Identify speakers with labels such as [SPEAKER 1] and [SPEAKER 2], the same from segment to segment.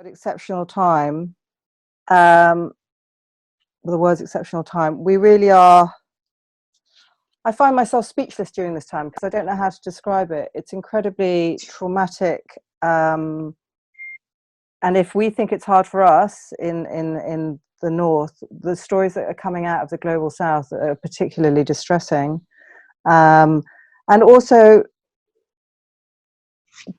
[SPEAKER 1] exceptional time, um, the words exceptional time, we really are, I find myself speechless during this time because I don't know how to describe it. It's incredibly traumatic. And if we think it's hard for us in the North, the stories that are coming out of the global South are particularly distressing. And also,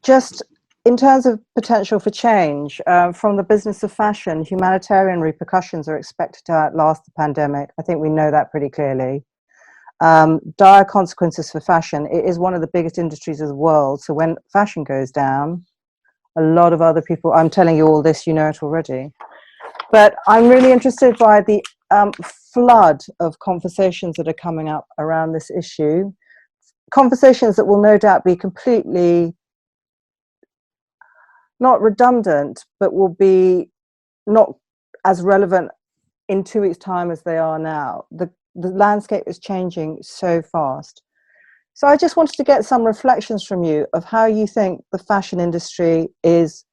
[SPEAKER 1] just in terms of potential for change, from the business of fashion, humanitarian repercussions are expected to outlast the pandemic. I think we know that pretty clearly. Dire consequences for fashion. It is one of the biggest industries of the world. So when fashion goes down, a lot of other people, I'm telling you all this, you know it already. But I'm really interested by the flood of conversations that are coming up around this issue. Conversations that will no doubt be completely not redundant, but will be not as relevant in 2 weeks' time as they are now. The landscape is changing so fast. So I just wanted to get some reflections from you of how you think the fashion industry is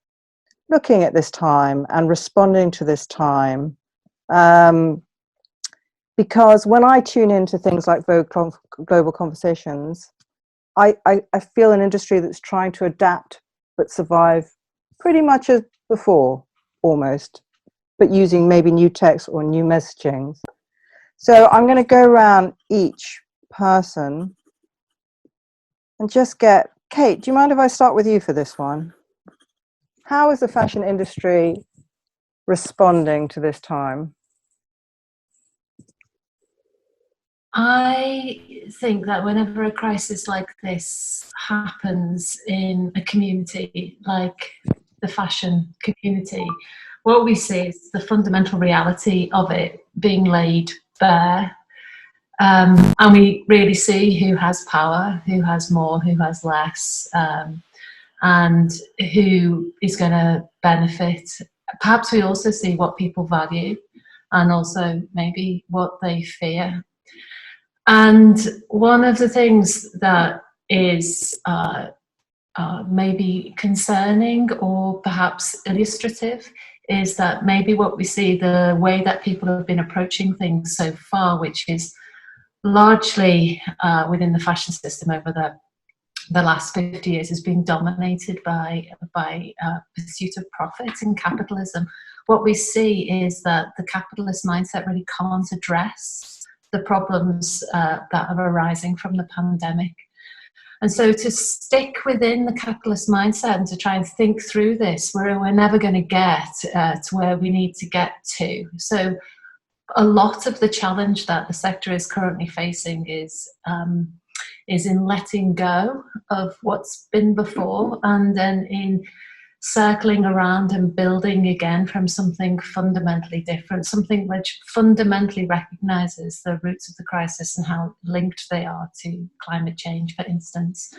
[SPEAKER 1] looking at this time and responding to this time. Because when I tune into things like Vogue Global Conversations, I feel an industry that's trying to adapt but survive pretty much as before, almost, but using maybe new text or new messaging. So I'm going to go around each person and just get, Kate, do you mind if I start with you for this one? How is the fashion industry responding to this time?
[SPEAKER 2] I think that whenever a crisis like this happens in a community like the fashion community, what we see is the fundamental reality of it being laid bare. And we really see who has power, who has more, who has less, and who is going to benefit. Perhaps we also see what people value and also maybe what they fear. And one of the things that is maybe concerning or perhaps illustrative is that maybe what we see, the way that people have been approaching things so far, which is largely within the fashion system over the last 50 years, has been dominated by pursuit of profit and capitalism. What we see is that the capitalist mindset really can't address the problems that are arising from the pandemic. And so to stick within the capitalist mindset and to try and think through this, we're never going to get to where we need to get to. So a lot of the challenge that the sector is currently facing is in letting go of what's been before and then in circling around and building again from something fundamentally different, something which fundamentally recognises the roots of the crisis and how linked they are to climate change, for instance.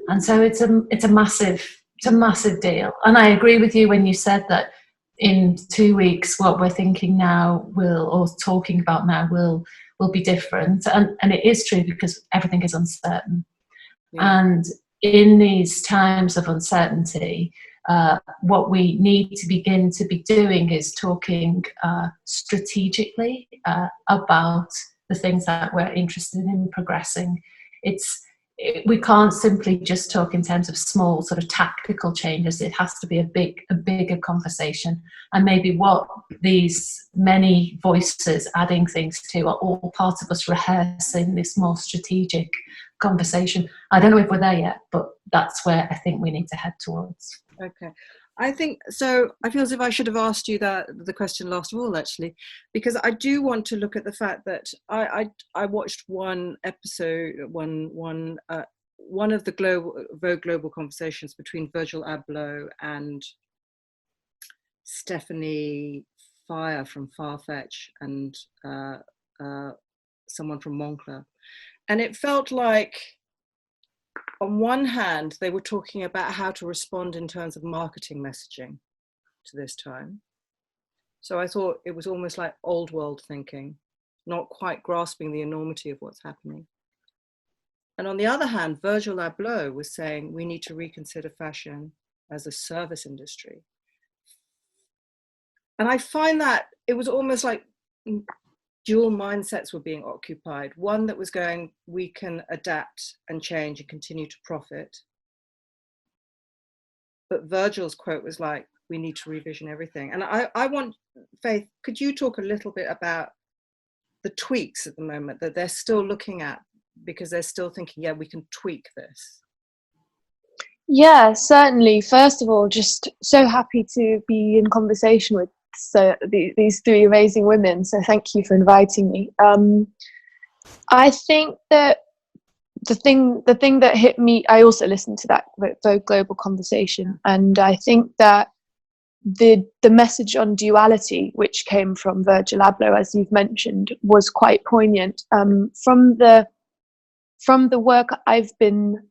[SPEAKER 2] And so it's a massive deal. And I agree with you when you said that in 2 weeks, what we're thinking now or talking about now will be different. And it is true because everything is uncertain. Yeah. And in these times of uncertainty, what we need to begin to be doing is talking strategically about the things that we're interested in progressing. We can't simply just talk in terms of small sort of tactical changes. It has to be a bigger conversation. And maybe what these many voices adding things to are all part of us rehearsing this more strategic conversation. I don't know if we're there yet, but that's where I think we need to head towards.
[SPEAKER 1] Okay. I think so. I feel as if I should have asked you the question last of all, actually, because I do want to look at the fact that I watched one episode, one of the Vogue Global Conversations between Virgil Abloh and Stephanie Fire from Farfetch and someone from Moncler, and it felt like, on one hand, they were talking about how to respond in terms of marketing messaging to this time. So I thought it was almost like old world thinking, not quite grasping the enormity of what's happening. And on the other hand, Virgil Abloh was saying we need to reconsider fashion as a service industry. And I find that it was almost like dual mindsets were being occupied. One that was going, we can adapt and change and continue to profit. But Virgil's quote was like, we need to revision everything. And I want, Faith, could you talk a little bit about the tweaks at the moment that they're still looking at, because they're still thinking, yeah, we can tweak this?
[SPEAKER 3] Yeah, certainly. First of all, just so happy to be in conversation with these three amazing women. So thank you for inviting me. I think that the thing that hit me, I also listened to that Vogue Global conversation, and I think that the message on duality, which came from Virgil Abloh, as you've mentioned, was quite poignant. From the work I've been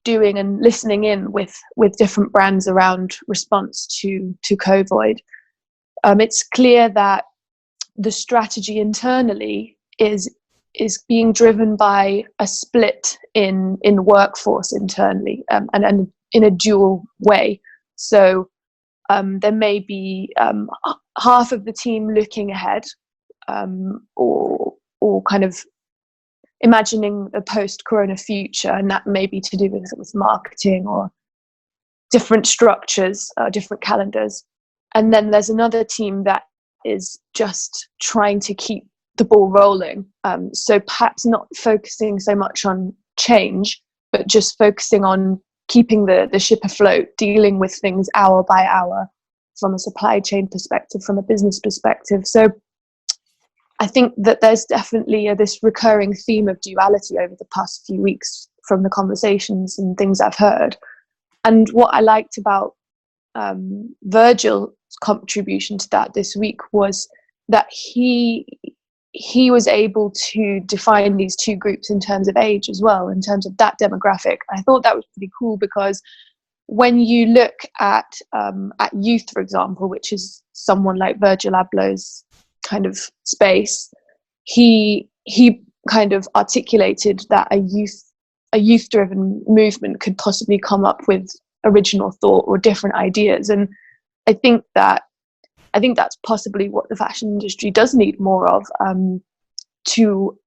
[SPEAKER 3] doing and listening in with different brands around response to COVID, it's clear that the strategy internally is being driven by a split in workforce internally, and in a dual way. So there may be half of the team looking ahead, or kind of imagining a post-corona future, and that may be to do with marketing or different structures, different calendars. And then there's another team that is just trying to keep the ball rolling. So perhaps not focusing so much on change, but just focusing on keeping the ship afloat, dealing with things hour by hour from a supply chain perspective, from a business perspective. So I think that there's definitely this recurring theme of duality over the past few weeks from the conversations and things I've heard. And what I liked about Virgil's contribution to that this week was that he was able to define these two groups in terms of age as well, in terms of that demographic. I thought that was pretty cool, because when you look at youth, for example, which is someone like Virgil Abloh's kind of space, he kind of articulated that a youth-driven movement could possibly come up with original thought or different ideas. And I think that's possibly what the fashion industry does need more of, to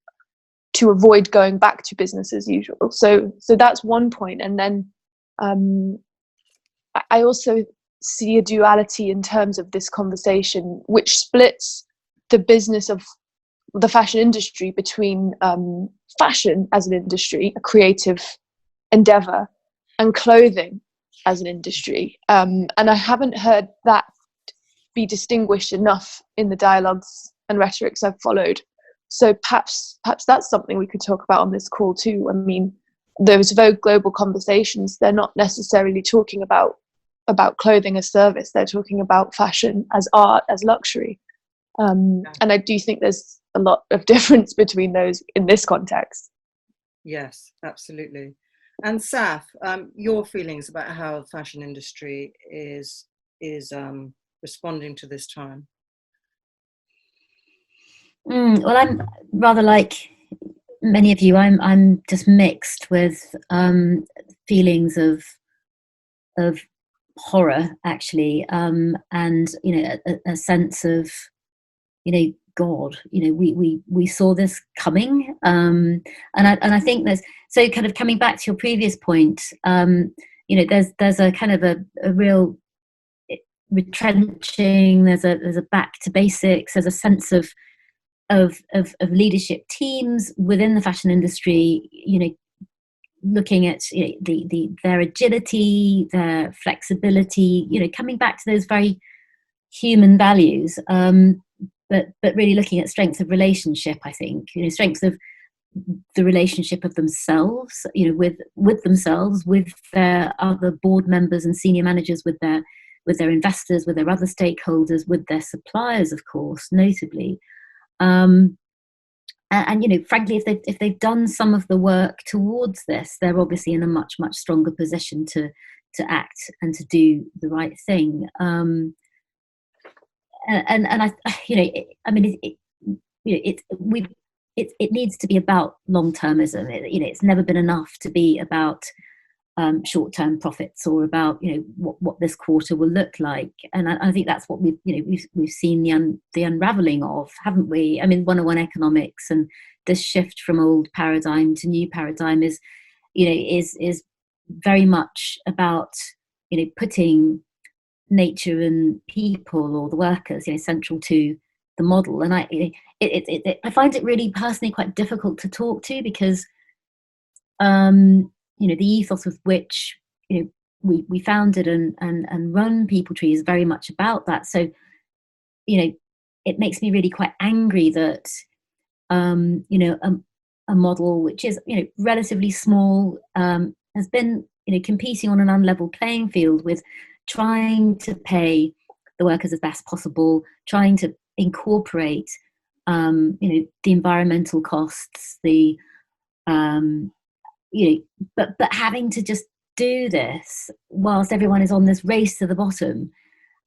[SPEAKER 3] avoid going back to business as usual. So that's one point. And then I also see a duality in terms of this conversation, which splits the business of the fashion industry between fashion as an industry, a creative endeavor, and clothing as an industry. And I haven't heard that be distinguished enough in the dialogues and rhetorics I've followed. So perhaps that's something we could talk about on this call too. I mean, those Vogue Global conversations, they're not necessarily talking about clothing as service. They're talking about fashion as art, as luxury. And I do think there's a lot of difference between those in this context.
[SPEAKER 1] Yes, absolutely. And Saf, your feelings about how the fashion industry is responding to this time?
[SPEAKER 4] Well, I'm rather like many of you. I'm just mixed with feelings of horror, actually, and a sense of, God, we saw this coming, and I think there's, so kind of coming back to your previous point, there's a kind of a real retrenching. There's a back to basics. There's a sense of leadership teams within the fashion industry, looking at their agility, their flexibility, coming back to those very human values, but really looking at strengths of relationship. I think strengths of the relationship of themselves, with themselves, with their other board members and senior managers, with their investors, with their other stakeholders, with their suppliers, of course, notably. And frankly, if they've done some of the work towards this, they're obviously in a much stronger position to act and to do the right thing. And I, it needs to be about long-termism. It's never been enough to be about short-term profits or about what this quarter will look like. And I think that's what we've seen the unraveling of, haven't we? I mean, 101 economics and this shift from old paradigm to new paradigm is very much about putting nature and people, or the workers, central to the model. And I find it really personally quite difficult to talk to, because the ethos with which we founded and run People Tree is very much about that. So it makes me really quite angry that a model which is relatively small has been competing on an unlevel playing field with trying to pay the workers as best possible, trying to incorporate the environmental costs, the but having to just do this whilst everyone is on this race to the bottom,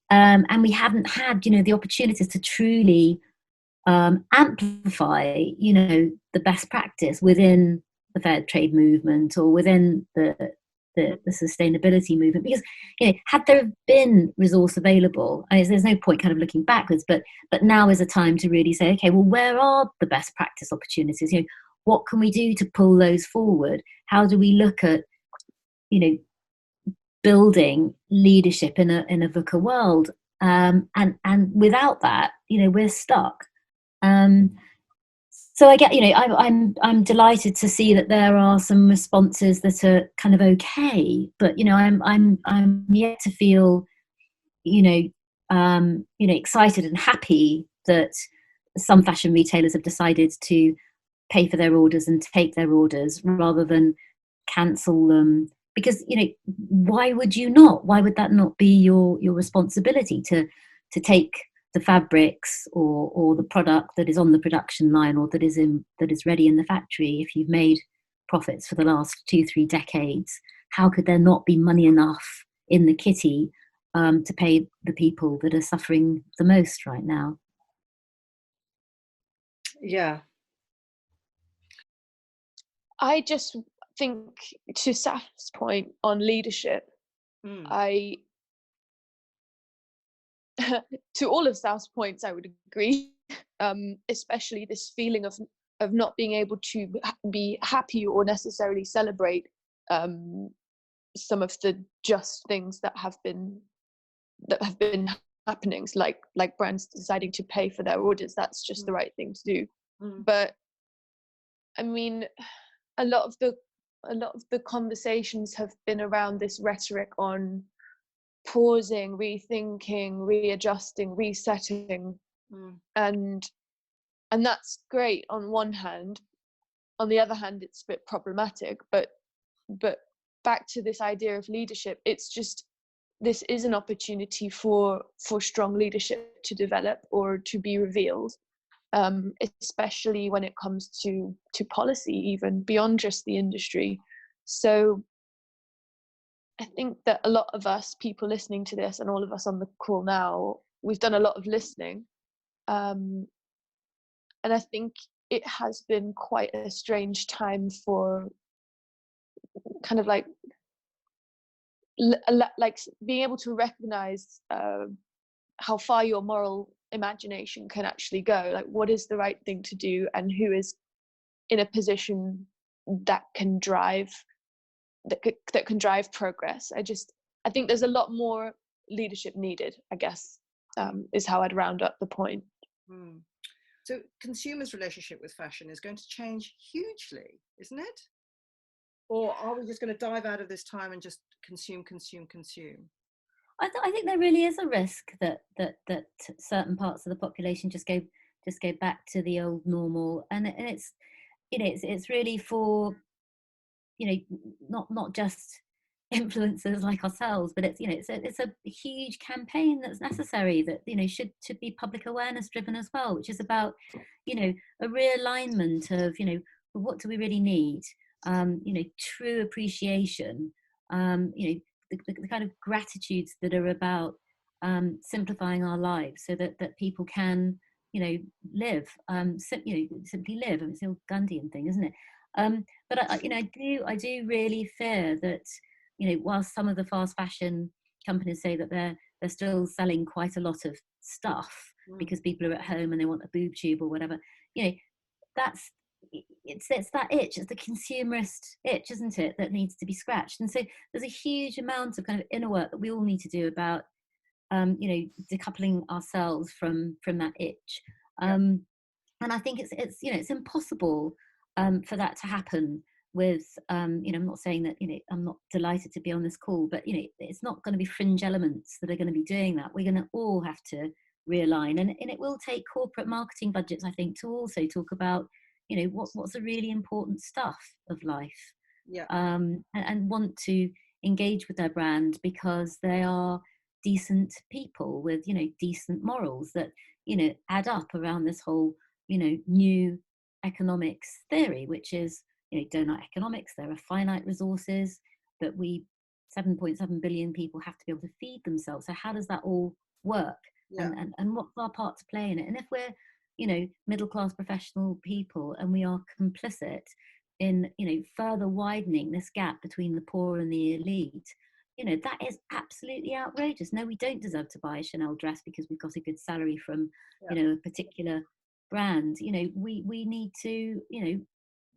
[SPEAKER 4] and we haven't had the opportunities to truly amplify the best practice within the fair trade movement or within the sustainability movement. Because had there been resource available, there's no point kind of looking backwards, but now is a time to really say, okay, well, where are the best practice opportunities? What can we do to pull those forward? How do we look at building leadership in a VUCA world? And without that, we're stuck. So I get, I'm delighted to see that there are some responses that are kind of okay, but I'm yet to feel excited and happy that some fashion retailers have decided to pay for their orders and take their orders rather than cancel them. Because why would you not? Why would that not be your responsibility to take the fabrics or the product that is on the production line or that is ready in the factory? If you've made profits for the last 2-3 decades, how could there not be money enough in the kitty to pay the people that are suffering the most right now?
[SPEAKER 1] Yeah.
[SPEAKER 3] I just think, to Saf's point on leadership, to all of Saf's points, I would agree, especially this feeling of not being able to be happy or necessarily celebrate some of the just things that have been happenings, like brands deciding to pay for their orders. That's just the right thing to do. But I mean, a lot of the conversations have been around this rhetoric on pausing, rethinking, readjusting, resetting, and that's great on one hand. On the other hand, it's a bit problematic. But back to this idea of leadership, it's just, this is an opportunity for strong leadership to develop or to be revealed, especially when it comes to policy, even beyond just the industry. So I think that a lot of us, people listening to this, and all of us on the call now, we've done a lot of listening, and I think it has been quite a strange time for kind of like being able to recognize how far your moral imagination can actually go. Like, what is the right thing to do, and who is in a position that can drive progress. I think there's a lot more leadership needed, I guess, is how I'd round up the point.
[SPEAKER 1] So consumers' relationship with fashion is going to change hugely, isn't it? Or are we just going to dive out of this time and just consume?
[SPEAKER 4] I think there really is a risk that certain parts of the population just go back to the old normal, and it's really for not just influencers like ourselves, but it's a huge campaign that's necessary, that should be public awareness driven as well, which is about a realignment of what do we really need, true appreciation, the kind of gratitudes that are about simplifying our lives so that people can live, simply live. I mean, it's the old Gandhian thing, isn't it? But I do really fear that whilst some of the fast fashion companies say that they're still selling quite a lot of stuff because people are at home and they want a boob tube or whatever, that's it's that itch, it's the consumerist itch, isn't it, that needs to be scratched. And so there's a huge amount of kind of inner work that we all need to do about decoupling ourselves from that itch. And I think it's impossible for that to happen with I'm not saying that I'm not delighted to be on this call, but it's not going to be fringe elements that are going to be doing that. We're going to all have to realign, and it will take corporate marketing budgets, I think, to also talk about what's the really important stuff of life, and want to engage with their brand because they are decent people with decent morals that add up around this whole new economics theory, which is donut economics. There are finite resources, but 7.7 billion people have to be able to feed themselves. So how does that all work? And what's our part to play in it? And if we're middle class professional people and we are complicit in further widening this gap between the poor and the elite, that is absolutely outrageous. No, we don't deserve to buy a Chanel dress because we've got a good salary from a particular brand. We need to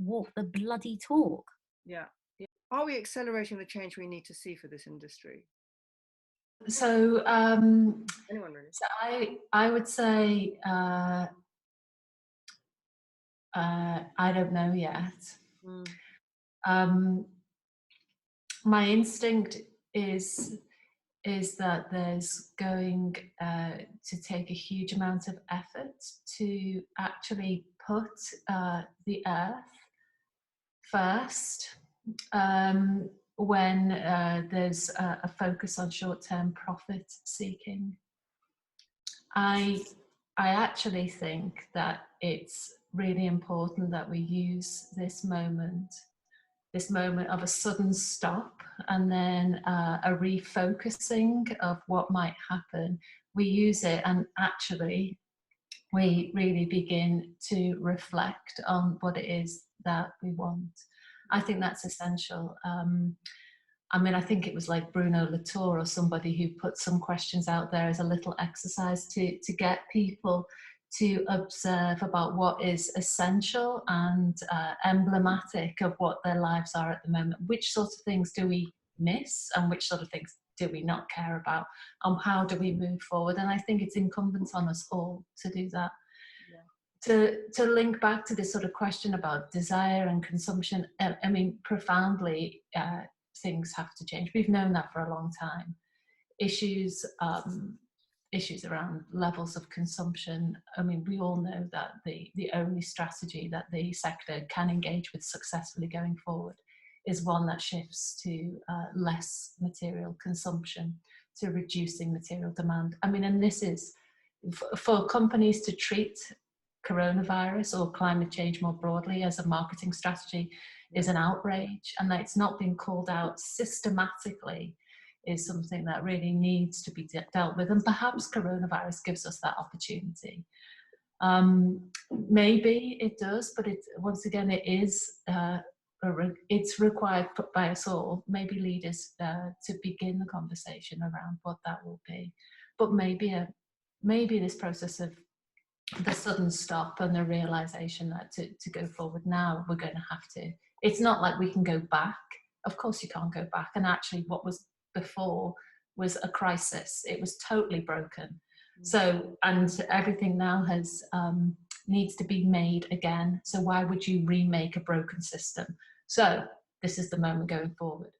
[SPEAKER 4] walk the bloody talk.
[SPEAKER 1] Are we accelerating the change we need to see for this industry?
[SPEAKER 2] So
[SPEAKER 1] Anyone really?
[SPEAKER 2] So I would say I don't know yet. My instinct is that there's going to take a huge amount of effort to actually put the earth first when there's a focus on short-term profit seeking. I actually think that it's really important that we use this moment of a sudden stop and then a refocusing of what might happen. We use it and actually we really begin to reflect on what it is that we want. I think that's essential. I think it was like Bruno Latour or somebody who put some questions out there as a little exercise to get people to observe about what is essential and emblematic of what their lives are at the moment. Which sort of things do we miss and which sort of things do we not care about? And how do we move forward? And I think it's incumbent on us all to do that. To link back to this sort of question about desire and consumption, profoundly, things have to change. We've known that for a long time. Issues around levels of consumption. We all know that the only strategy that the sector can engage with successfully going forward is one that shifts to less material consumption, to reducing material demand. And this is for companies to treat coronavirus or climate change more broadly as a marketing strategy is an outrage, and that it's not being called out systematically is something that really needs to be dealt with, and perhaps coronavirus gives us that opportunity. Maybe it does, but once again it is it's required by us all, maybe leaders, to begin the conversation around what that will be. But maybe this process of the sudden stop and the realization that to go forward now, we're going to have to. It's not like we can go back. Of course you can't go back. And actually what was before was a crisis. It was totally broken. So, and everything now has needs to be made again. So why would you remake a broken system? So this is the moment going forward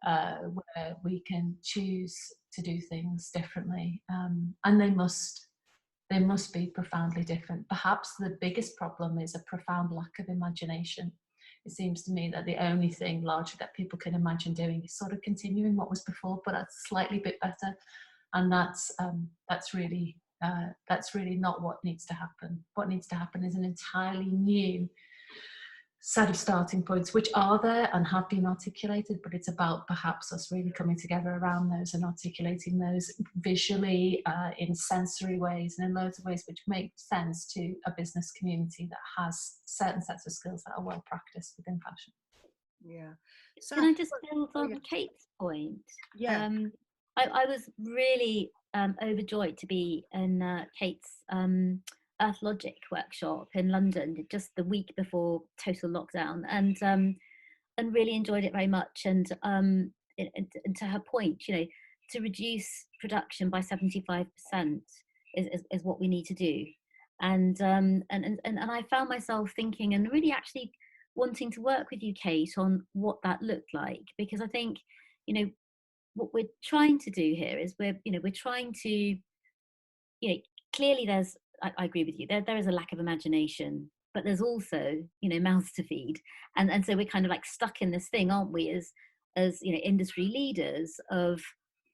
[SPEAKER 2] where we can choose to do things differently, and they must be profoundly different. Perhaps the biggest problem is a profound lack of imagination. It seems to me that the only thing largely that people can imagine doing is sort of continuing what was before, but a slightly bit better. And that's really not what needs to happen. What needs to happen is an entirely new set of starting points, which are there and have been articulated, but it's about perhaps us really coming together around those and articulating those visually, in sensory ways and in loads of ways which make sense to a business community that has certain sets of skills that are well practiced within fashion.
[SPEAKER 1] Yeah. So,
[SPEAKER 4] Can I just build
[SPEAKER 1] oh,
[SPEAKER 4] on
[SPEAKER 1] yeah.
[SPEAKER 4] Kate's point?
[SPEAKER 1] Yeah.
[SPEAKER 4] I was really overjoyed to be in Kate's Earth Logic workshop in London just the week before total lockdown, and really enjoyed it very much. And to her point, you know, to reduce production by 75% is what we need to do. And I found myself thinking and really actually wanting to work with you, Kate, on what that looked like, because I think, you know, what we're trying to do here is we're trying to, you know, clearly I agree with you, there is a lack of imagination, but there's also, you know, mouths to feed, and so we're kind of like stuck in this thing, aren't we, as you know, industry leaders of,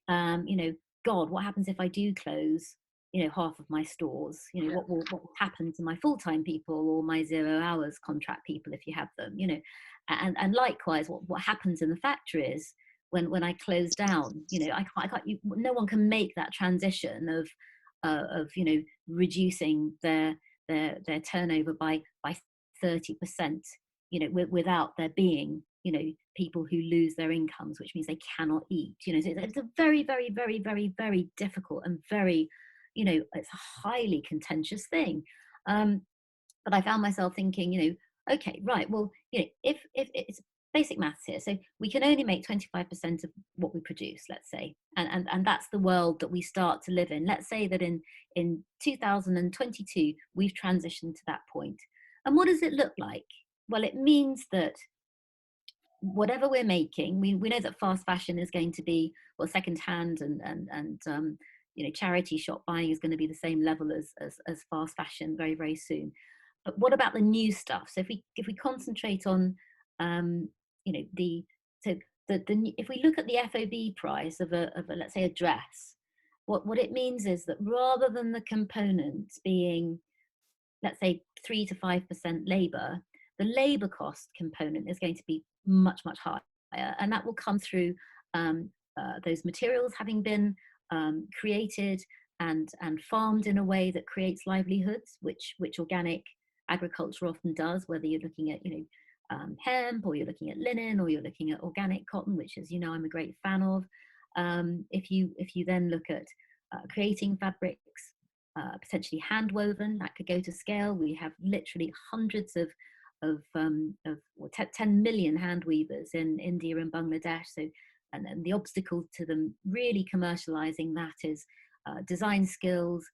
[SPEAKER 4] you know, God, what happens if I do close, you know, half of my stores? You know, what will happen to my full-time people or my 0 hours contract people if you have them? You know, and likewise, what happens in the factories when I close down? You know, I can't no one can make that transition of you know, reducing their turnover by 30%, you know, without there being, you know, people who lose their incomes, which means they cannot eat. You know, so it's a very, very, very, very, very difficult and very, you know, it's a highly contentious thing. But I found myself thinking, you know, okay, right, well, you know, if it's basic maths here, so we can only make 25% of what we produce, let's say, and that's the world that we start to live in. Let's say that in 2022 we've transitioned to that point. And what does it look like? Well, it means that whatever we're making, we know that fast fashion is going to be, well, second hand and you know, charity shop buying is going to be the same level as fast fashion very, very soon. But what about the new stuff? So if we concentrate on, you know, if we look at the FOB price of a let's say a dress, what it means is that rather than the components being, let's say, 3 to 5% labor, the labor cost component is going to be much, much higher, and that will come through those materials having been created and farmed in a way that creates livelihoods, which organic agriculture often does, whether you're looking at, you know, hemp, or you're looking at linen, or you're looking at organic cotton, which, as you know, I'm a great fan of. If you then look at creating fabrics, potentially hand woven, that could go to scale. We have literally hundreds of 10 million hand weavers in India and Bangladesh. So, and the obstacle to them really commercializing that is design skills,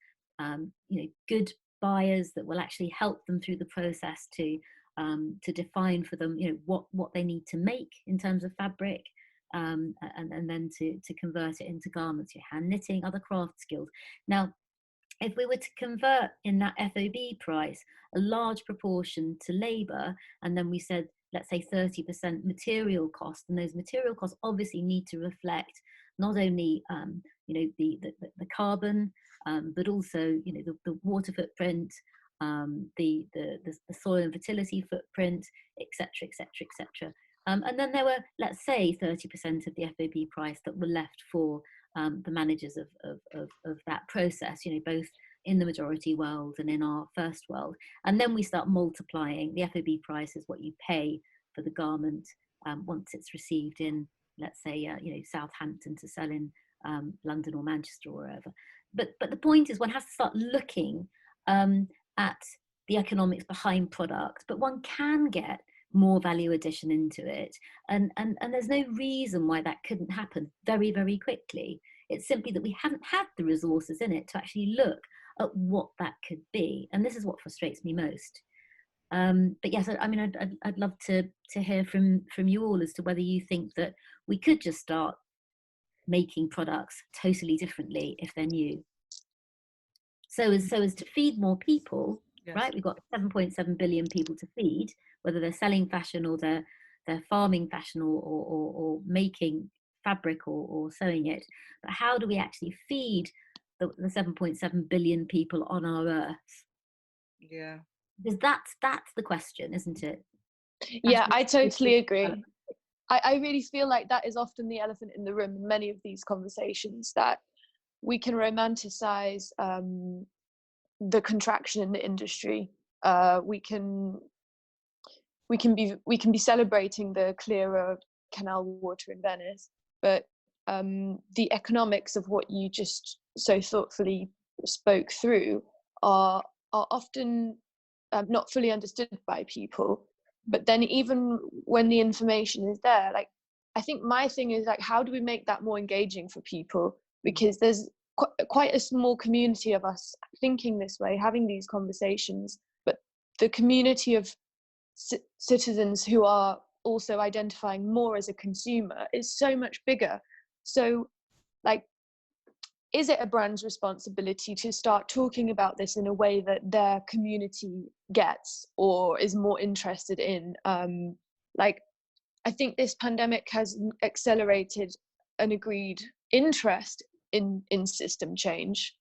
[SPEAKER 4] you know, good buyers that will actually help them through the process to define for them, you know, what they need to make in terms of fabric, and then to convert it into garments, your hand knitting, other craft skills. Now, if we were to convert in that FOB price a large proportion to labor, and then we said, let's say 30% material cost, and those material costs obviously need to reflect not only you know, the carbon, but also, you know, the water footprint, the soil and fertility footprint, etc., etc., etc. And then there were, let's say, 30% of the FOB price that were left for the managers of that process, you know, both in the majority world and in our first world. And then we start multiplying. The FOB price is what you pay for the garment once it's received in, let's say, you know, Southampton to sell in London or Manchester or wherever. But the point is, one has to start looking at the economics behind product, but one can get more value addition into it, and there's no reason why that couldn't happen very, very quickly. It's simply that we haven't had the resources in it to actually look at what that could be, and this is what frustrates me most. But yes, I mean, I'd love to hear from you all as to whether you think that we could just start making products totally differently if they're new, so as to feed more people. Yes. Right, we've got 7.7 billion people to feed, whether they're selling fashion or they're farming fashion or making fabric or sewing it. But how do we actually feed the 7.7 billion people on our earth?
[SPEAKER 1] Yeah,
[SPEAKER 4] because that's the question, isn't it?
[SPEAKER 3] Yeah, I totally agree. I really feel like that is often the elephant in the room in many of these conversations, that we can romanticize the contraction in the industry. We can we can be celebrating the clearer canal water in Venice, but the economics of what you just so thoughtfully spoke through are often not fully understood by people. But then even when the information is there, like, I think my thing is, like, how do we make that more engaging for people? Because there's quite a small community of us thinking this way, having these conversations, but the community of citizens who are also identifying more as a consumer is so much bigger. So, like, is it a brand's responsibility to start talking about this in a way that their community gets or is more interested in? Like, I think this pandemic has accelerated an agreed interest in system change.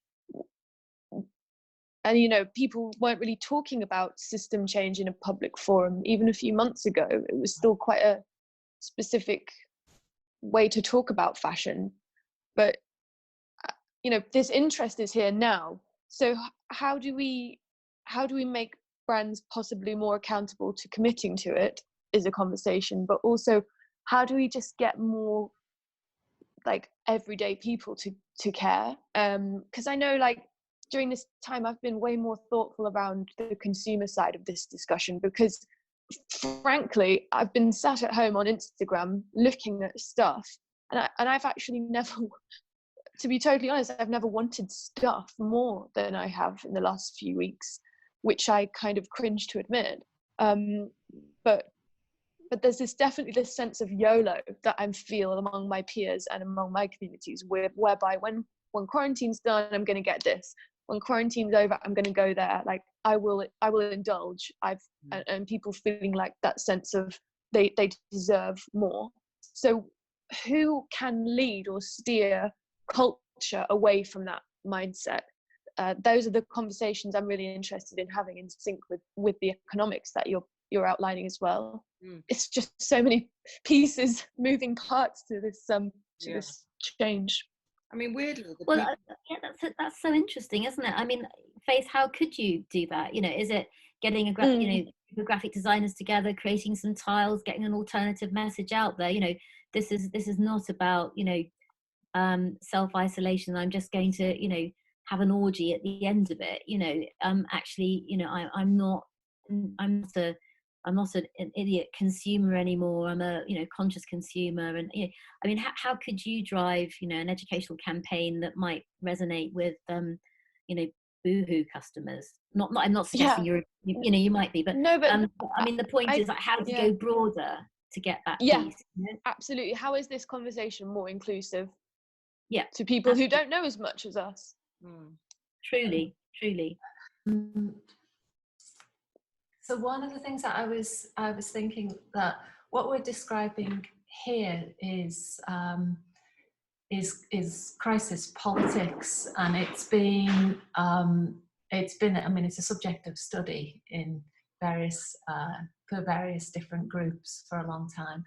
[SPEAKER 3] And, you know, people weren't really talking about system change in a public forum even a few months ago. It was still quite a specific way to talk about fashion. But, you know, this interest is here now. So how do we make brands possibly more accountable to committing to it is a conversation. But also, how do we just get more, like, everyday people to care? Because I know, like, during this time I've been way more thoughtful around the consumer side of this discussion, because frankly I've been sat at home on Instagram looking at stuff, and I've actually never, to be totally honest, I've never wanted stuff more than I have in the last few weeks, which I kind of cringe to admit. But there's definitely this sense of YOLO that I feel among my peers and among my communities, whereby when quarantine's done, I'm going to get this. When quarantine's over, I'm going to go there. Like, I will indulge. And people feeling like that sense of they deserve more. So who can lead or steer culture away from that mindset? Those are the conversations I'm really interested in having, in sync with the economics that you're outlining as well. It's just so many pieces, moving parts to this this change.
[SPEAKER 5] I mean, weirdly,
[SPEAKER 4] that's so interesting, isn't it? I mean, Faith, how could you do that? You know, is it getting the graphic designers together, creating some tiles, getting an alternative message out there? You know, this is not about, you know, self-isolation. I'm just going to, you know, have an orgy at the end of it. You know, actually, you know, I'm not an idiot consumer anymore. I'm a, you know, conscious consumer. And, you know, I mean, how could you drive, you know, an educational campaign that might resonate with, you know, boohoo customers? I'm not suggesting you know, you might be, but
[SPEAKER 3] no, but
[SPEAKER 4] I mean, the point is, like, how to go broader to get that piece. You know?
[SPEAKER 3] Absolutely. How is this conversation more inclusive?
[SPEAKER 4] Yeah,
[SPEAKER 3] to people who don't know as much as us.
[SPEAKER 4] Truly.
[SPEAKER 2] So one of the things that I was thinking, that what we're describing here is crisis politics, and it's been I mean, it's a subject of study in various for various different groups for a long time,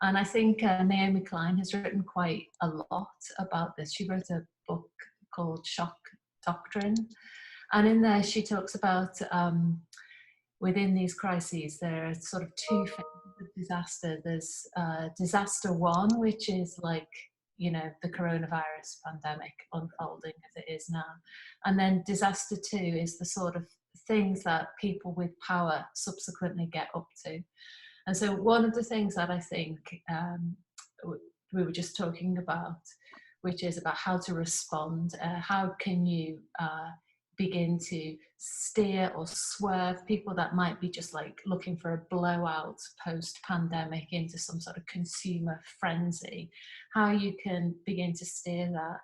[SPEAKER 2] and I think Naomi Klein has written quite a lot about this. She wrote a book called Shock Doctrine, and in there she talks about within these crises, there are sort of two phases of disaster. There's disaster one, which is like, you know, the coronavirus pandemic unfolding as it is now. And then disaster two is the sort of things that people with power subsequently get up to. And so one of the things that I think we were just talking about, which is about how to respond, how can you begin to steer or swerve people that might be just like looking for a blowout post-pandemic into some sort of consumer frenzy, how you can begin to steer that.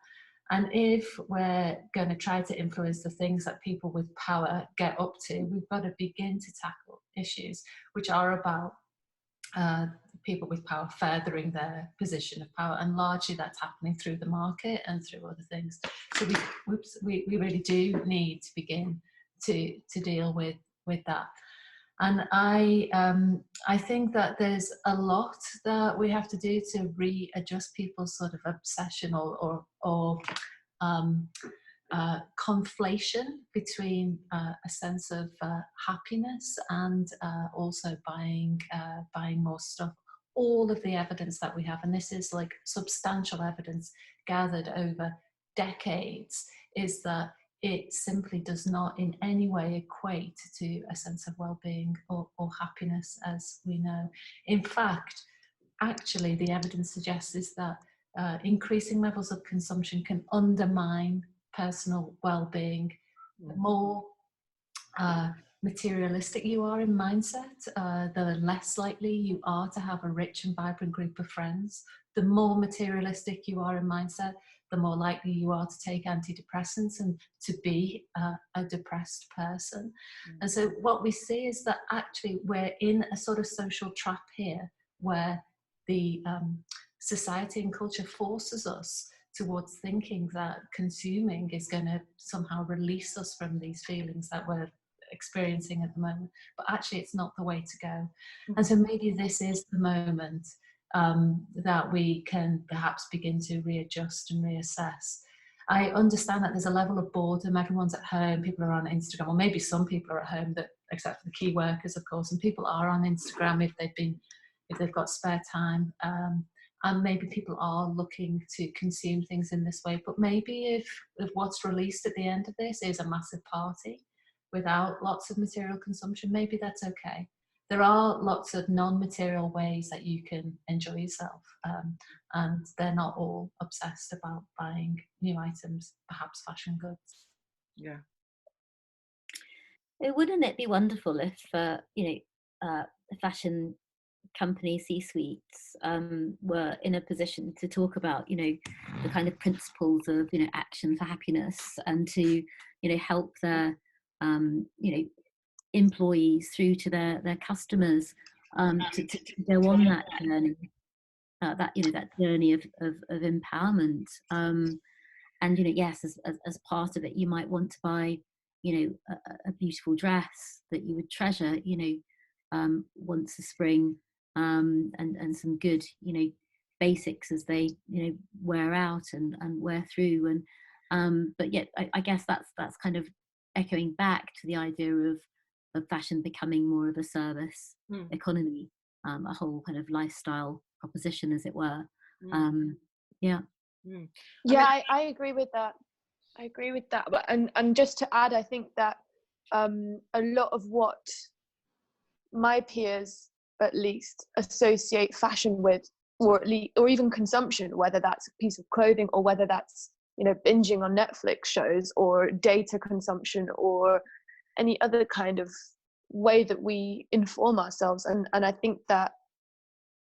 [SPEAKER 2] And if we're going to try to influence the things that people with power get up to, we've got to begin to tackle issues which are about people with power furthering their position of power, and largely that's happening through the market and through other things. So we really do need to begin to deal with that. And I think that there's a lot that we have to do to readjust people's sort of obsession or conflation between a sense of happiness and also buying more stuff. All of the evidence that we have, and this is like substantial evidence gathered over decades, is that it simply does not in any way equate to a sense of well-being or happiness, as we know. In fact, actually, the evidence suggests is that increasing levels of consumption can undermine personal well-being. The more materialistic you are in mindset, the less likely you are to have a rich and vibrant group of friends. The more materialistic you are in mindset, the more likely you are to take antidepressants and to be a depressed person. And so what we see is that actually we're in a sort of social trap here, where the society and culture forces us towards thinking that consuming is going to somehow release us from these feelings that we're experiencing at the moment, but actually it's not the way to go. And so maybe this is the moment that we can perhaps begin to readjust and reassess. I understand that there's a level of boredom. Everyone's at home, people are on Instagram, or maybe some people are at home, that, except for the key workers, of course, and people are on Instagram if they've got spare time. And maybe people are looking to consume things in this way. But maybe if what's released at the end of this is a massive party without lots of material consumption, maybe that's okay. There are lots of non-material ways that you can enjoy yourself, and they're not all obsessed about buying new items, perhaps fashion goods.
[SPEAKER 1] Yeah.
[SPEAKER 4] Wouldn't it be wonderful if the fashion company C-suites were in a position to talk about, the kind of principles of, action for happiness, and to, help their, employees through to their customers to go on that journey, that journey of empowerment. And, yes, as part of it, you might want to buy, a beautiful dress that you would treasure, once a spring, and some good, basics as they, wear out and wear through. And but yet, I guess that's kind of echoing back to the idea of fashion becoming more of a service economy, a whole kind of lifestyle proposition, as it were. Yeah.
[SPEAKER 3] Yeah, I agree with that. I agree with that. But and just to add, I think that a lot of what my peers at least associate fashion with, or even consumption, whether that's a piece of clothing or whether that's binging on Netflix shows or data consumption or any other kind of way that we inform ourselves. And I think that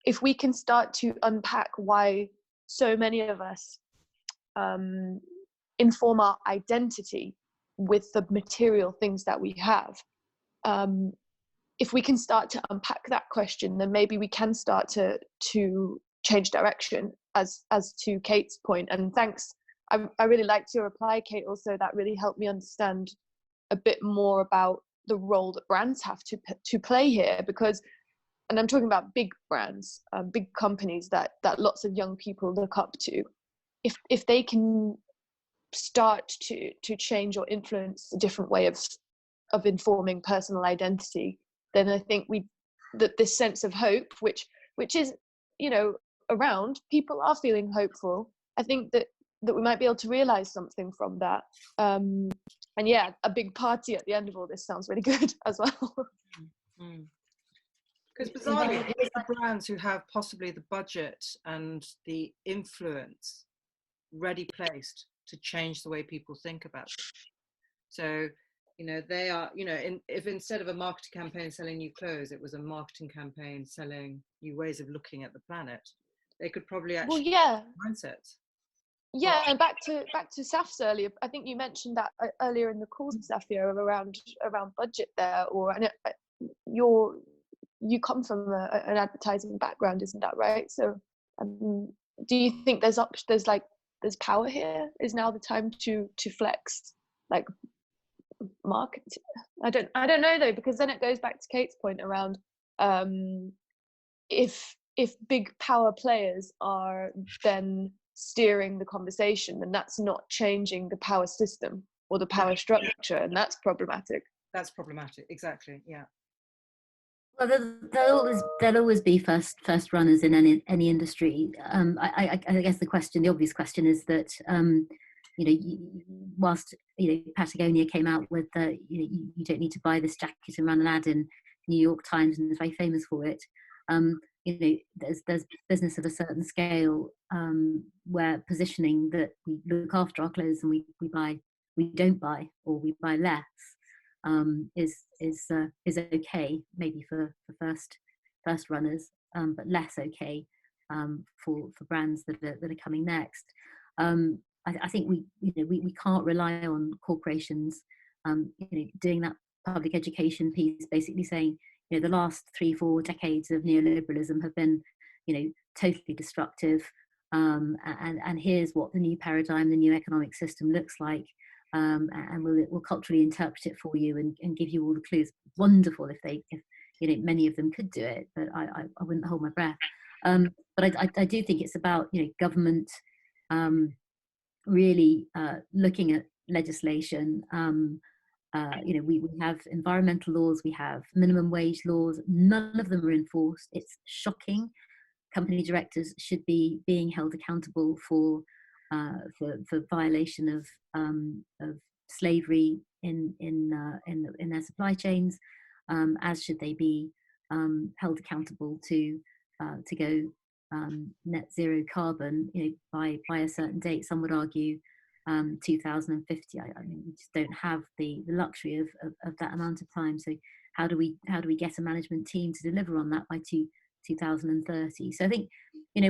[SPEAKER 3] if we can start to unpack why so many of us inform our identity with the material things that we have, if we can start to unpack that question, then maybe we can start to change direction, as to Kate's point. And thanks, I really liked your reply, Kate. Also, that really helped me understand a bit more about the role that brands have to play here, because, and I'm talking about big brands, big companies that lots of young people look up to. If they can start to change or influence a different way of informing personal identity, then I think that this sense of hope, which is around, people are feeling hopeful. I think that we might be able to realize something from that. And yeah, a big party at the end of all this sounds really good as well.
[SPEAKER 1] Because bizarrely, it's the brands who have possibly the budget and the influence ready placed to change the way people think about it. So, they are, if instead of a marketing campaign selling new clothes, it was a marketing campaign selling new ways of looking at the planet, they could probably actually mindsets.
[SPEAKER 3] Yeah, and back to Saf's earlier, I think you mentioned that earlier in the call, Safia, around budget there, you come from an advertising background, isn't that right? So do you think there's power here? Is now the time to flex, like, market? I don't know though, because then it goes back to Kate's point around if big power players are then steering the conversation, then that's not changing the power system or the power structure, and that's problematic.
[SPEAKER 1] That's problematic, exactly, yeah.
[SPEAKER 4] Well, there'll always be first runners in any industry. I guess the obvious question is that whilst Patagonia came out with you don't need to buy this jacket and ran an ad in New York Times and is very famous for it. There's business of a certain scale where positioning that we look after our clothes and we don't buy, or we buy less, is okay maybe for first runners, but less okay for brands that are coming next. I think we can't rely on corporations doing that public education piece, basically saying the last 3-4 decades of neoliberalism have been totally destructive, and here's what the new paradigm, the new economic system looks like. And we'll culturally interpret it for you and give you all the clues. Wonderful if many of them could do it, but I wouldn't hold my breath. But I do think it's about government really looking at legislation. We have environmental laws, we have minimum wage laws. None of them are enforced. It's shocking. Company directors should be being held accountable for violation of slavery in their supply chains, as should they be held accountable to go net zero carbon by a certain date. Some would argue 2050. I mean, we just don't have the luxury of that amount of time. So how do we get a management team to deliver on that by 2030? So I think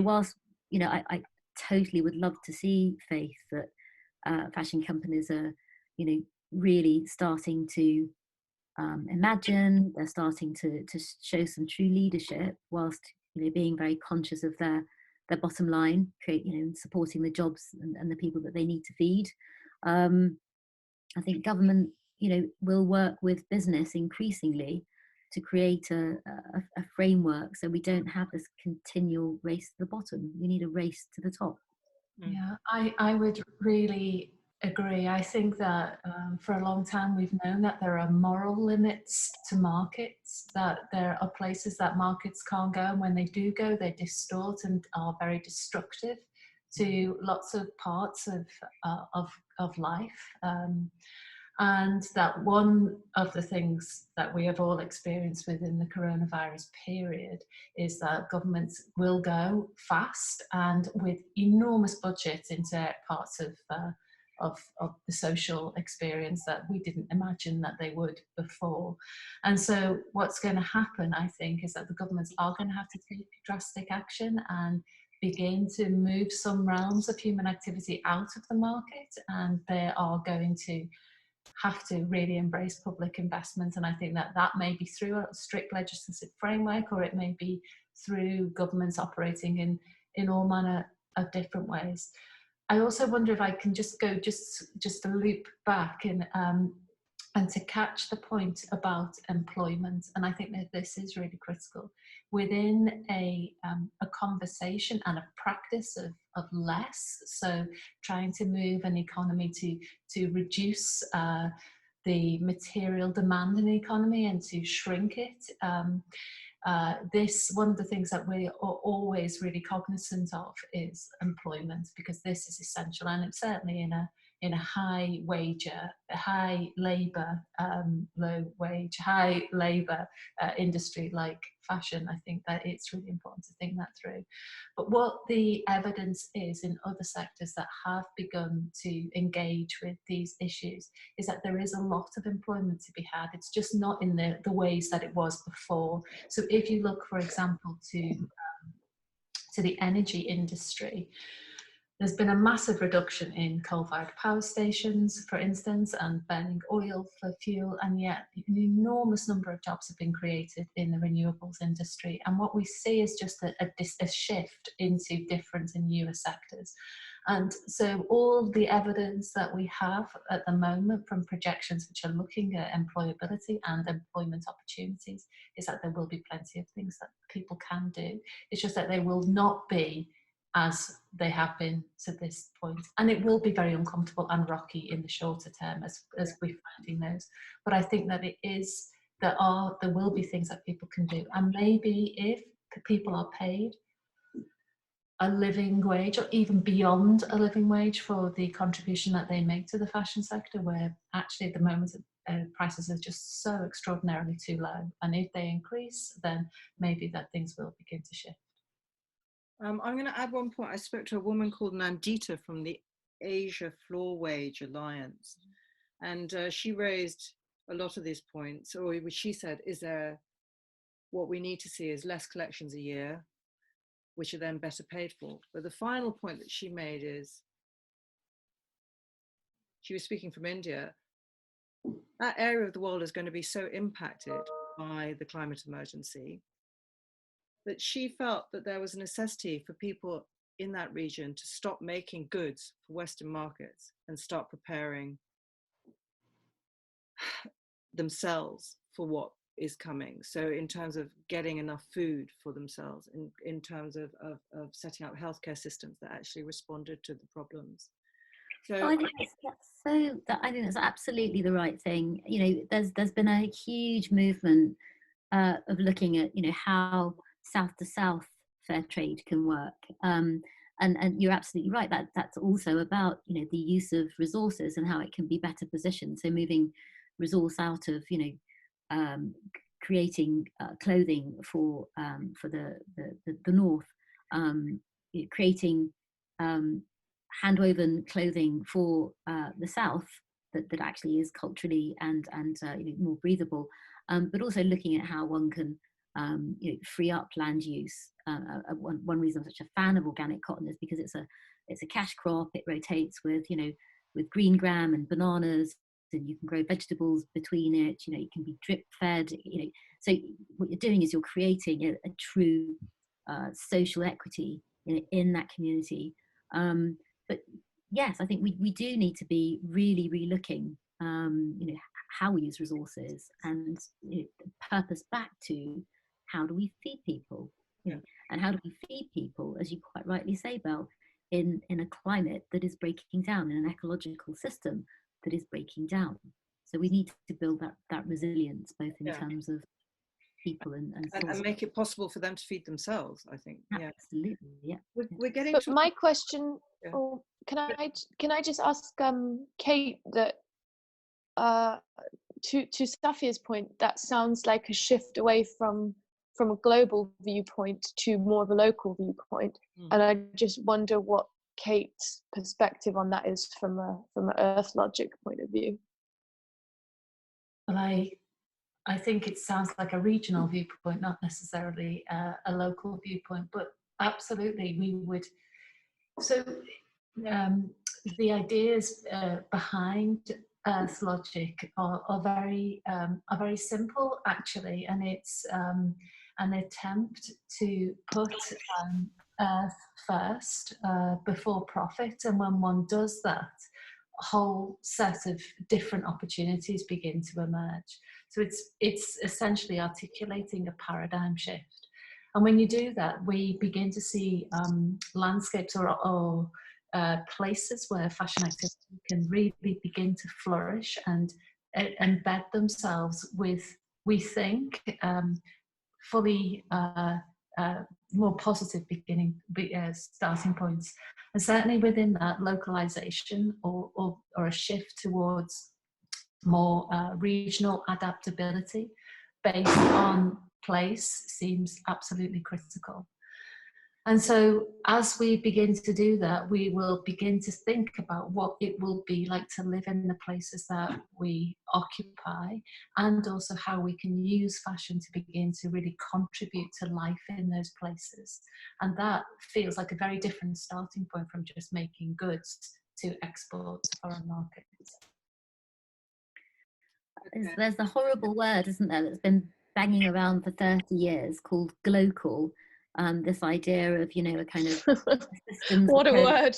[SPEAKER 4] whilst I totally would love to see, Faith, that fashion companies are really starting to imagine, they're starting to show some true leadership, whilst being very conscious of their bottom line, supporting the jobs and the people that they need to feed. I think government will work with business increasingly to create a framework so we don't have this continual race to the bottom. We need a race to the top.
[SPEAKER 2] Yeah, I would really agree. I think that for a long time we've known that there are moral limits to markets, that there are places that markets can't go, and when they do go, they distort and are very destructive to lots of parts of life. And that one of the things that we have all experienced within the coronavirus period is that governments will go fast and with enormous budgets into parts of the social experience that we didn't imagine that they would before. And so what's going to happen, I think, is that the governments are going to have to take drastic action and begin to move some realms of human activity out of the market, and they are going to have to really embrace public investment. And I think that may be through a strict legislative framework, or it may be through governments operating in all manner of different ways. I also wonder if I can just go just a loop back and to catch the point about employment. And I think that this is really critical within a conversation and a practice of less. So trying to move an economy to reduce the material demand in the economy and to shrink it. One of the things that we are always really cognizant of is employment, because this is essential, and it's certainly in a high labour, low wage, high labour industry like fashion. I think that it's really important to think that through. But what the evidence is in other sectors that have begun to engage with these issues is that there is a lot of employment to be had. It's just not in the ways that it was before. So if you look, for example, to the energy industry, there's been a massive reduction in coal-fired power stations, for instance, and burning oil for fuel, and yet an enormous number of jobs have been created in the renewables industry. And what we see is just a shift into different and newer sectors. And so all the evidence that we have at the moment from projections which are looking at employability and employment opportunities is that there will be plenty of things that people can do. It's just that they will not be as they have been to this point. And it will be very uncomfortable and rocky in the shorter term as we're finding those. But I think that there will be things that people can do. And maybe if people are paid a living wage, or even beyond a living wage, for the contribution that they make to the fashion sector, where actually at the moment prices are just so extraordinarily too low. And if they increase, then maybe that things will begin to shift.
[SPEAKER 1] I'm going to add one point. I spoke to a woman called Nandita from the Asia Floor Wage Alliance, and she raised a lot of these points, or which she said what we need to see is less collections a year, which are then better paid for. But the final point that she made is, she was speaking from India, that area of the world is going to be so impacted by the climate emergency that she felt that there was a necessity for people in that region to stop making goods for Western markets and start preparing themselves for what is coming. So in terms of getting enough food for themselves, in terms of setting up healthcare systems that actually responded to the problems. So
[SPEAKER 4] I think I think that's absolutely the right thing. You know, there's been a huge movement of looking at, you know, how south to south fair trade can work. And you're absolutely right, that's also about, you know, the use of resources and how it can be better positioned. So moving resource out of, you know, creating clothing for the north, creating hand-woven clothing for the south that actually is culturally and you know, more breathable, but also looking at how one can you know, free up land use. One reason I'm such a fan of organic cotton is because it's a cash crop. It rotates with, you know, with green gram and bananas, and you can grow vegetables between it. You know, it can be drip fed. You know, so what you're doing is you're creating a true social equity in that community. But yes, I think we do need to be really relooking, you know, how we use resources, and, you know, the purpose back to how do we feed people, you know, and how do we feed people, as you quite rightly say, Belle, in a climate that is breaking down, in an ecological system that is breaking down. So we need to build that resilience, both in terms of people and
[SPEAKER 1] make it possible for them to feed themselves, I think.
[SPEAKER 4] Absolutely, yeah.
[SPEAKER 1] We're getting
[SPEAKER 3] but
[SPEAKER 1] to
[SPEAKER 3] my question, or can I just ask Kate that to Safia's point, that sounds like a shift away from a global viewpoint to more of a local viewpoint. And I just wonder what Kate's perspective on that is from an Earth Logic point of view.
[SPEAKER 2] Well, I think it sounds like a regional viewpoint, not necessarily a local viewpoint, but absolutely we would. So the ideas behind Earth Logic are very simple, actually, and it's an attempt to put Earth first before profit, and when one does that, a whole set of different opportunities begin to emerge. So it's essentially articulating a paradigm shift, and when you do that, we begin to see landscapes or places where fashion activity can really begin to flourish and embed themselves with, we think, fully more positive starting points. And certainly within that, localization or a shift towards more regional adaptability based on place seems absolutely critical. And so as we begin to do that, we will begin to think about what it will be like to live in the places that we occupy, and also how we can use fashion to begin to really contribute to life in those places. And that feels like a very different starting point from just making goods to export to foreign markets.
[SPEAKER 4] There's a horrible word, isn't there, that's been banging around for 30 years called glocal. This idea of, you know, a kind of systems
[SPEAKER 3] what
[SPEAKER 4] approach.
[SPEAKER 3] A word.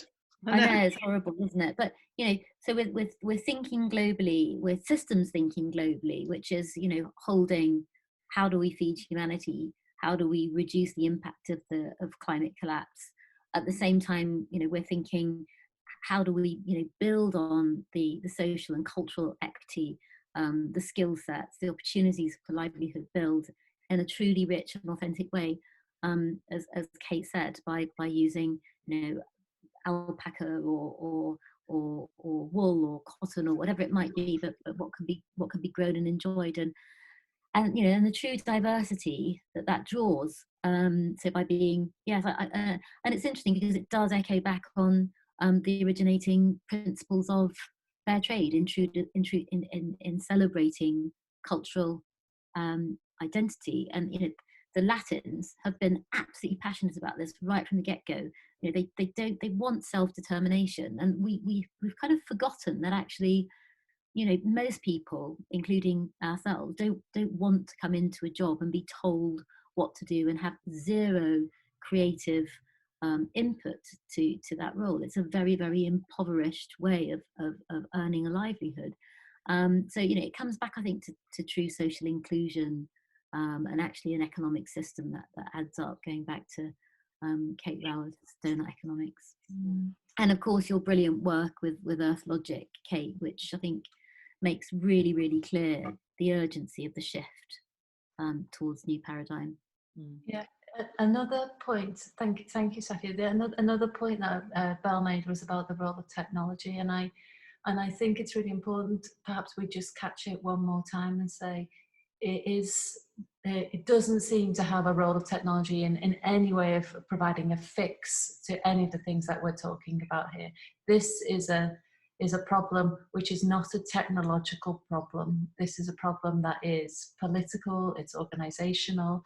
[SPEAKER 4] I know, it's horrible, isn't it? But, you know, so we're thinking globally, we're systems thinking globally, which is, you know, holding, how do we feed humanity? How do we reduce the impact of climate collapse? at the same time, we're thinking, how do we, build on the social and cultural equity, the skill sets, the opportunities for livelihood build in a truly rich and authentic way, as Kate said, by using, alpaca or wool or cotton or whatever it might be, but what can be grown and enjoyed, and and the true diversity that draws. So by being, and it's interesting because it does echo back on the originating principles of fair trade in celebrating cultural identity. And the Latins have been absolutely passionate about this right from the get-go. They want self-determination, and we've kind of forgotten that actually, most people, including ourselves, don't want to come into a job and be told what to do and have zero creative input to that role. It's a very, very impoverished way of earning a livelihood. So it comes back, I think, to true social inclusion, and actually an economic system that adds up, going back to Kate Raworth's donut economics. And of course your brilliant work with Earth Logic, Kate, which I think makes really, really clear the urgency of the shift towards new paradigm.
[SPEAKER 2] Yeah, another point, thank you Safia. Another point that Belle made was about the role of technology, and I think it's really important, perhaps we just catch it one more time and say it doesn't seem to have a role of technology in any way of providing a fix to any of the things that we're talking about here. This is a problem which is not a technological problem. This is a problem that is political, it's organizational,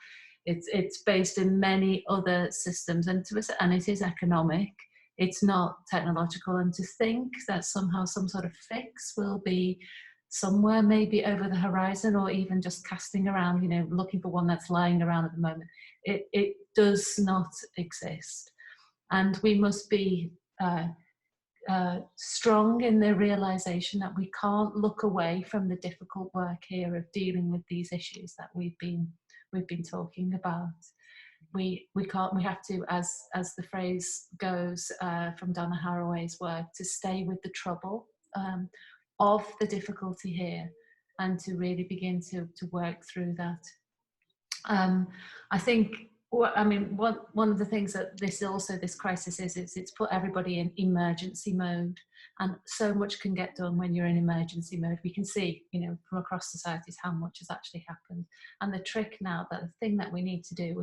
[SPEAKER 2] it's based in many other systems, and it is economic. It's not technological, and to think that somehow some sort of fix will be somewhere maybe over the horizon, or even just casting around, looking for one that's lying around at the moment, it does not exist. And we must be strong in the realization that we can't look away from the difficult work here of dealing with these issues that we've been talking about. We have to, as the phrase goes from Donna Haraway's work, to stay with the trouble of the difficulty here, and to really begin to work through that. I think, one of the things that this crisis is it's put everybody in emergency mode, and so much can get done when you're in emergency mode. We can see, from across societies how much has actually happened. And the trick now, that the thing that we need to do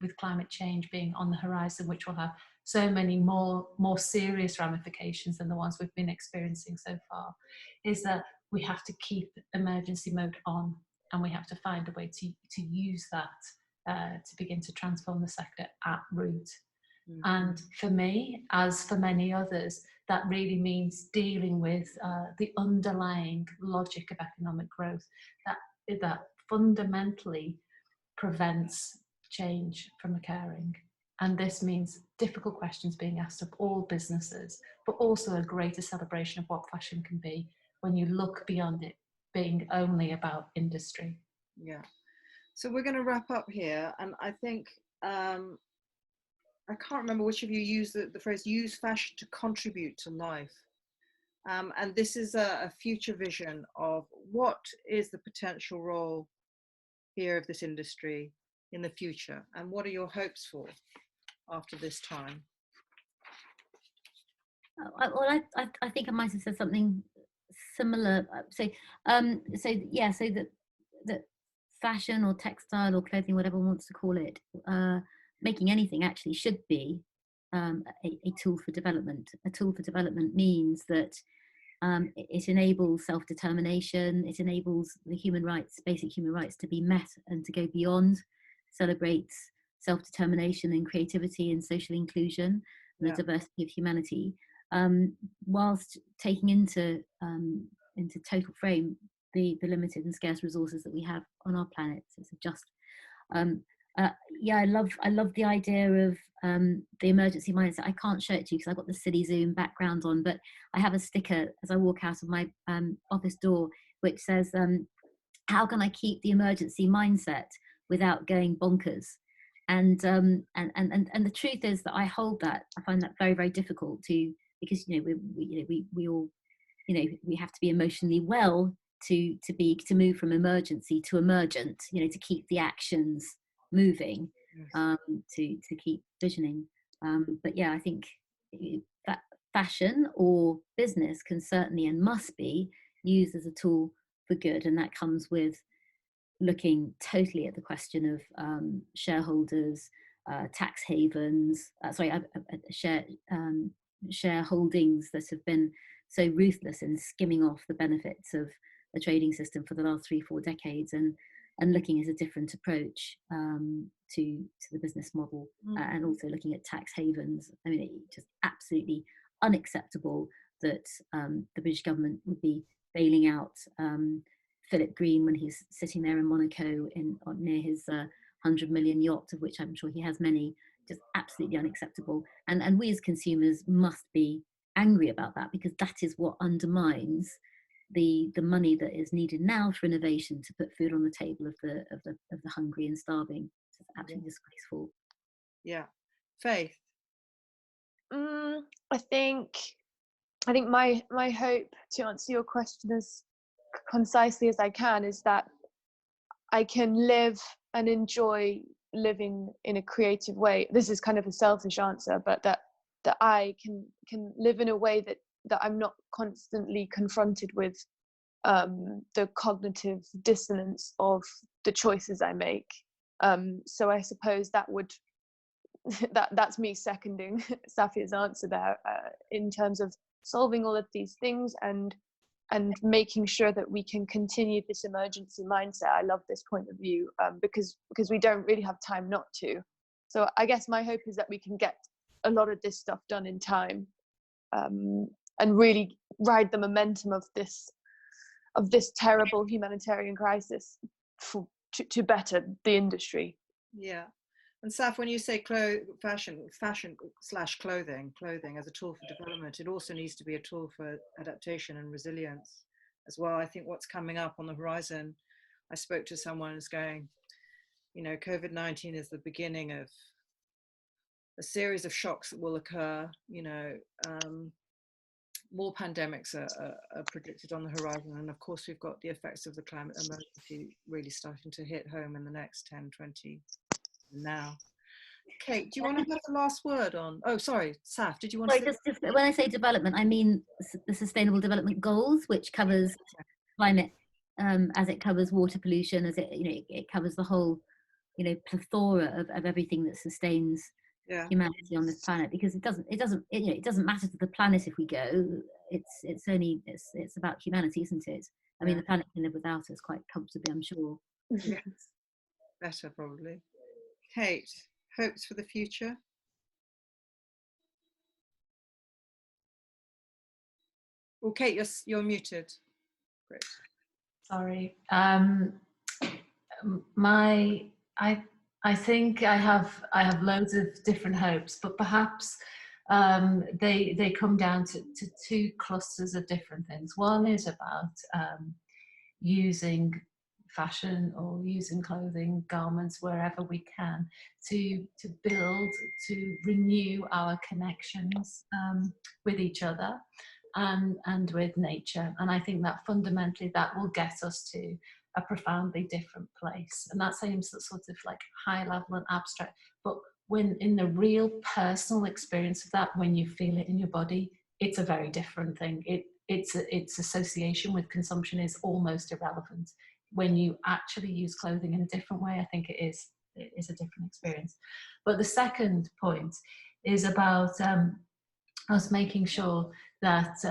[SPEAKER 2] with climate change being on the horizon, which will have so many more serious ramifications than the ones we've been experiencing so far, is that we have to keep emergency mode on, and we have to find a way to use that to begin to transform the sector at root. And for me, as for many others, that really means dealing with the underlying logic of economic growth that fundamentally prevents change from occurring. And this means difficult questions being asked of all businesses, but also a greater celebration of what fashion can be when you look beyond it being only about industry.
[SPEAKER 1] Yeah. So we're going to wrap up here, and I think I can't remember which of you used the phrase "use fashion to contribute to life," and this is a future vision of what is the potential role here of this industry in the future, and what are your hopes for after this time?
[SPEAKER 4] Well, I think I might have said something similar. So that fashion or textile or clothing, whatever one wants to call it, making anything actually should be a tool for development. A tool for development means that it enables self-determination, it enables the basic human rights to be met and to go beyond, celebrates self-determination and creativity and social inclusion and the diversity of humanity, whilst taking into total frame the limited and scarce resources that we have on our planet. So it's a just I love the idea of the emergency mindset. I can't show it to you because I've got the silly Zoom background on, but I have a sticker as I walk out of my office door which says, how can I keep the emergency mindset without going bonkers? And the truth is that I find that very, very difficult to, because we all, we have to be emotionally well to move from emergency to emergent, to keep the actions moving, to keep visioning. But yeah, I think that fashion or business can certainly and must be used as a tool for good, and that comes with looking totally at the question of shareholders, tax havens, shareholdings that have been so ruthless in skimming off the benefits of the trading system for the last 3-4 decades, and looking at a different approach to the business model, and also looking at tax havens. I mean, it's just absolutely unacceptable that the British government would be bailing out Philip Green when he's sitting there in Monaco near his 100 million yacht, of which I'm sure he has many. Just absolutely unacceptable. And we as consumers must be angry about that, because that is what undermines the money that is needed now for innovation to put food on the table of the hungry and starving. It's absolutely disgraceful.
[SPEAKER 1] Yeah. Faith?
[SPEAKER 3] I think my hope, to answer your question as concisely as I can, is that I can live and enjoy living in a creative way. This is kind of a selfish answer, but that I can live in a way that I'm not constantly confronted with the cognitive dissonance of the choices I make. So I suppose that would that's me seconding Safia's answer there, in terms of solving all of these things and making sure that we can continue this emergency mindset. I love this point of view, because we don't really have time not to. So I guess my hope is that we can get a lot of this stuff done in time, and really ride the momentum of this terrible humanitarian crisis to better the industry.
[SPEAKER 1] Yeah. And Saf, when you say fashion/clothing as a tool for development, it also needs to be a tool for adaptation and resilience as well. I think what's coming up on the horizon, I spoke to someone who's going, COVID-19 is the beginning of a series of shocks that will occur. More pandemics are predicted on the horizon. And of course, we've got the effects of the climate emergency really starting to hit home in the next 10, 20 now. Kate, do you want to have the last word on? Oh, sorry, Saf, did you want to?
[SPEAKER 4] Just when I say development, I mean the Sustainable Development Goals, which covers climate, as it covers water pollution, as it covers the whole, plethora of everything that sustains humanity on this planet. Because it doesn't matter to the planet if we go. It's about humanity, isn't it? I mean, the planet can live without us quite comfortably, I'm sure.
[SPEAKER 1] Yes. Better, probably. Kate, hopes for the future? Oh, Kate, you're muted. Great.
[SPEAKER 2] Sorry. I think I have loads of different hopes, but perhaps they come down to two clusters of different things. One is about using fashion or using clothing, garments, wherever we can, to build, to renew our connections with each other and with nature. And I think that fundamentally that will get us to a profoundly different place. And that seems sort of like high level and abstract, but when in the real personal experience of that, when you feel it in your body, it's a very different thing. Its association with consumption is almost irrelevant. When you actually use clothing in a different way, I think it is a different experience. But the second point is about us making sure that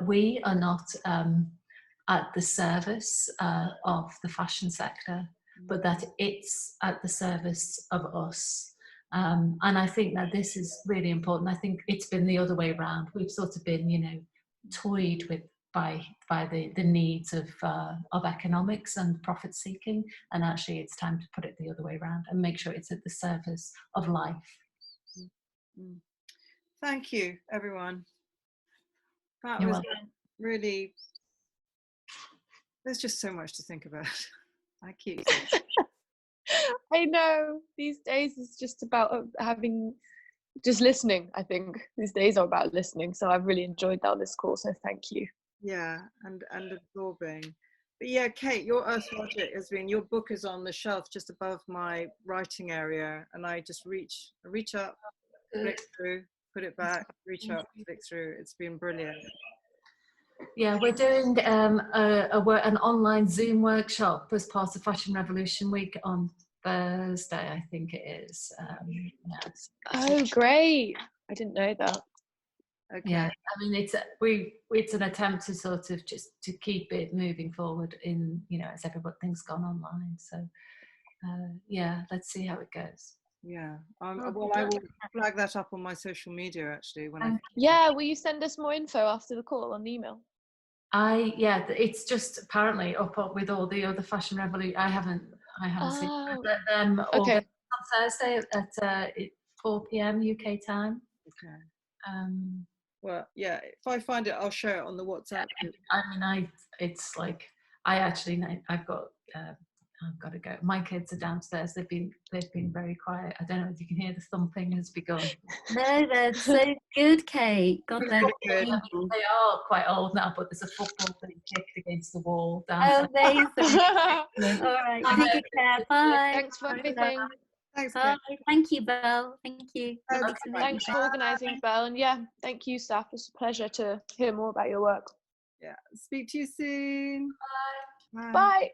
[SPEAKER 2] we are not at the service of the fashion sector, but that it's at the service of us. And I think that this is really important. I think it's been the other way around. We've sort of been, toyed with by the needs of economics and profit seeking, and actually it's time to put it the other way around and make sure it's at the service of life.
[SPEAKER 1] Thank you, everyone. That was really, there's just so much to think about. Thank you.
[SPEAKER 3] I know. These days is just about just listening. I think these days are about listening. So I've really enjoyed that on this call. So thank you.
[SPEAKER 1] Yeah, and absorbing. But yeah, Kate, your Earth Logic has been, your book is on the shelf just above my writing area, and I just reach up, flick through, put it back, reach up, flick through. It's been brilliant.
[SPEAKER 2] Yeah, we're doing an online Zoom workshop as part of Fashion Revolution Week on Thursday, I think it is. Yes.
[SPEAKER 3] Oh, great! I didn't know that.
[SPEAKER 1] Okay.
[SPEAKER 2] Yeah, I mean it's an attempt to sort of just to keep it moving forward in, you know, as everything's gone online. So yeah, let's see how it goes.
[SPEAKER 1] Yeah. Well, I will flag that up on my social media actually when
[SPEAKER 3] Yeah, will you send us more info after the call on the email?
[SPEAKER 2] Yeah, it's just apparently up with all the other Fashion Revolution. I haven't seen it. But
[SPEAKER 3] Okay.
[SPEAKER 2] on Thursday at 4 p.m. UK time.
[SPEAKER 1] Okay. Well, yeah, if I find it, I'll share it on the WhatsApp.
[SPEAKER 2] I mean, it's like I've got to go. My kids are downstairs. They've been very quiet. I don't know if you can hear the thumping has begun.
[SPEAKER 4] No, that's so good, Kate. God, they're
[SPEAKER 2] They are quite old now, but there's a football being kicked against the wall downstairs.
[SPEAKER 4] amazing. Excellent. All right, take good care. Bye.
[SPEAKER 3] Thanks for everything.
[SPEAKER 1] Thanks,
[SPEAKER 4] Bye.
[SPEAKER 1] Kate.
[SPEAKER 4] Thank you, Belle. Thank you. Lovely to meet
[SPEAKER 3] Thanks
[SPEAKER 4] you.
[SPEAKER 3] for organising, Belle. And yeah, thank you, Saf. It's a pleasure to hear more about your work.
[SPEAKER 1] Yeah. Speak to you soon.
[SPEAKER 2] Bye.
[SPEAKER 3] Bye.